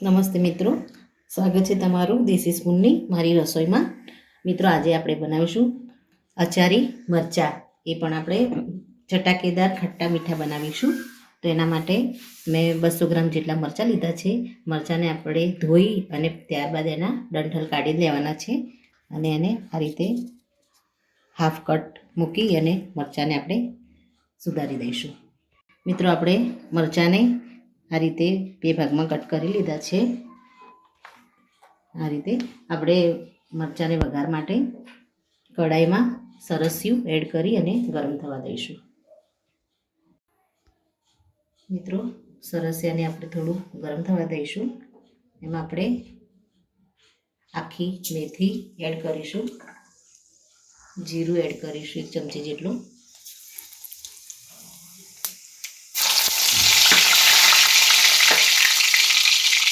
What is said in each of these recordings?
નમસ્તે મિત્રો, સ્વાગત છે તમારું દેશી સ્પૂનની મારી રસોઈમાં. મિત્રો, આજે આપણે બનાવીશું અચારી મરચાં. એ પણ આપણે ચટાકેદાર ખટ્ટા મીઠા બનાવીશું. તો એના માટે મેં 200 ગ્રામ જેટલા મરચાં લીધા છે. મરચાંને આપણે ધોઈ અને ત્યારબાદ એના ડંઠલ કાઢી લેવાના છે અને એને આ રીતે હાફ કટ મૂકી અને મરચાંને આપણે સુધારી દઈશું. મિત્રો, આપણે મરચાંને આ રીતે 2 ભાગમાં કટ કરી લીધા છે. આ રીતે આપણે મરચાંને વઘાર માટે કડાઈમાં સરસ્યું એડ કરી અને ગરમ થવા દઈશું. મિત્રો, સરસિયાને આપણે થોડું ગરમ થવા દઈશું. એમાં આપણે આખી મેથી એડ કરીશું, જીરું એડ કરીશું 1 ચમચી જેટલું,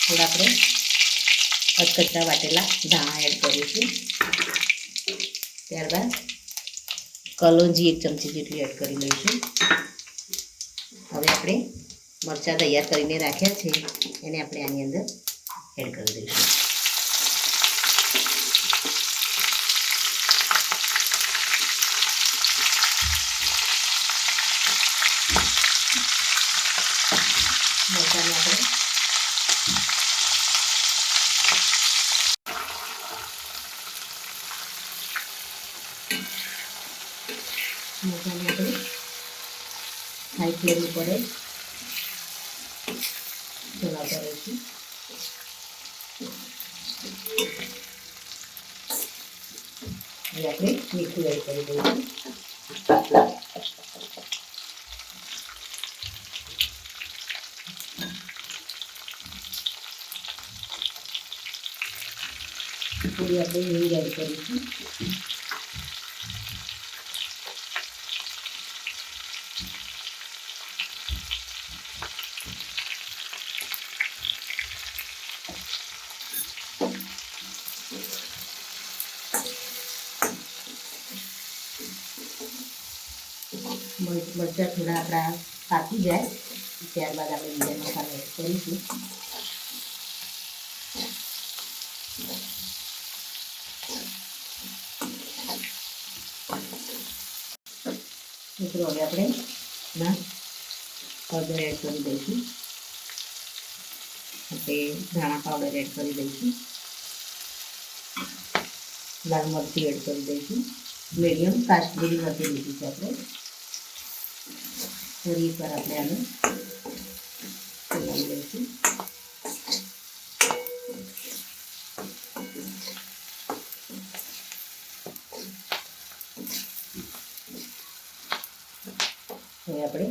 થોડા આપણે કચકચા વાટેલા ધાણા એડ કરીશું. ત્યારબાદ કલોંજી 1 ચમચી જેટલી એડ કરી લઈશું. હવે આપણે મરચાં તૈયાર કરીને રાખ્યા છે એને આપણે આની અંદર એડ કરી દઈશું. મરચાંને આપણે હાઈ ફ્લેમ ઉપર ચલાવતા રહીશું. હવે આપણે મીઠું એડ કરી દઈશું. થોડી આપણે હિંગ એડ કરીશું. મરચાં થોડા આપણા પાકી જાય ત્યારબાદ આપણે બીજા મસાલા એડ કરીશું. મિત્રો, હવે આપણે હળદર એડ કરી દઈશું. આપણે ધાણા પાવડર એડ કરી દઈશું. લાલ મરચી એડ કરી દઈશું. મીડિયમ કાશ્મીરી મરચી લીધી છે આપણે. ફરી એકવાર આપણે આને ચલાવી દઈશું. હવે આપણે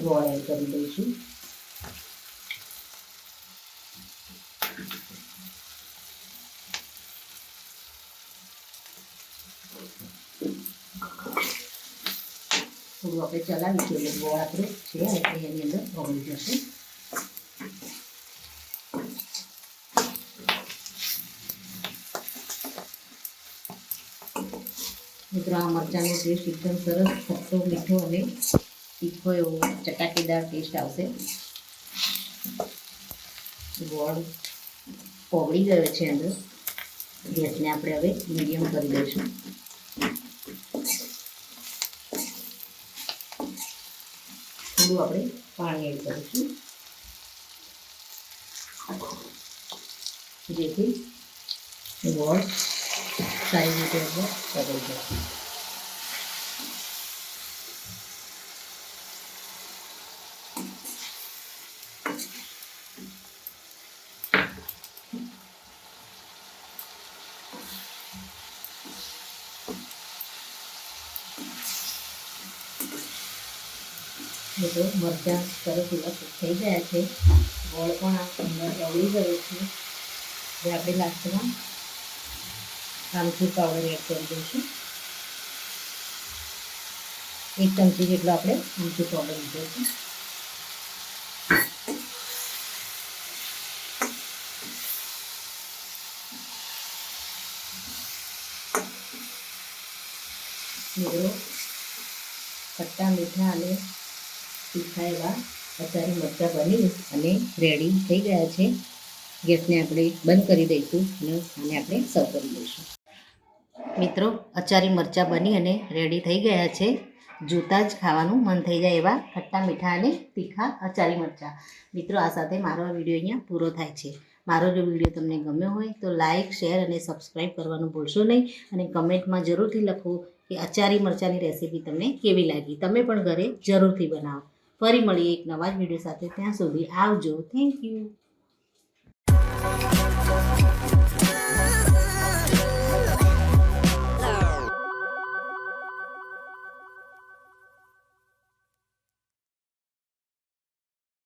ગોળ એડ કરી દઈશું. થોડું આપણે ચલાવીશું એટલે ગોળ આપણું છે એટલે એની અંદર ઓગળી જશે. મિત્રો, આ મરચાંનો ટેસ્ટ એકદમ સરસ ખટ્ટો મીઠો અને તીખો એવો ચટાકેદાર ટેસ્ટ આવશે. ગોળ ઓગળી ગયો છે અંદર. ગેસને આપણે હવે મીડિયમ કરી દઈશું. થોડું આપણે પાણી એડ કરીશું જેથી ગોળ સારી રીતે પકડી જશે. મિત્રો, મરચાં સરસ એવા થઈ ગયા છે. ગોળ પણ આ અંદર ઓગળી ગયો છે. હવે આપણે લાસ્ટમાં આમચૂર પાવડર એડ કરી દઈશું. 1 ચમચી જેટલો આપણે આમચૂર પાવડર લીધો છે. મિત્રો, ખટ્ટા મીઠા અને તીખા એવા અચારી મરચાં બની અને રેડી થઈ ગયા છે. ગેસને આપણે બંધ કરી દઈશું અને આને આપણે સર્વ કરી દઈશું. મિત્રો, અચારી મરચાં બની અને રેડી થઈ ગયા છે. જોતાં જ ખાવાનું મન થઈ જાય એવા ખટ્ટા મીઠા અને તીખા અચારી મરચાં. મિત્રો, આ સાથે મારો આ વિડીયો અહીંયા પૂરો થાય છે. મારો જો વિડીયો તમને ગમ્યો હોય તો લાઇક, શેર અને સબસ્ક્રાઈબ કરવાનું ભૂલશો નહીં. અને કમેન્ટમાં જરૂરથી લખો કે અચારી મરચાંની રેસીપી તમને કેવી લાગી. તમે પણ ઘરે જરૂરથી બનાવો. ફરી મળીએ એક નવા જ વિડીયો સાથે. ત્યાં સુધી આવજો. Thank you.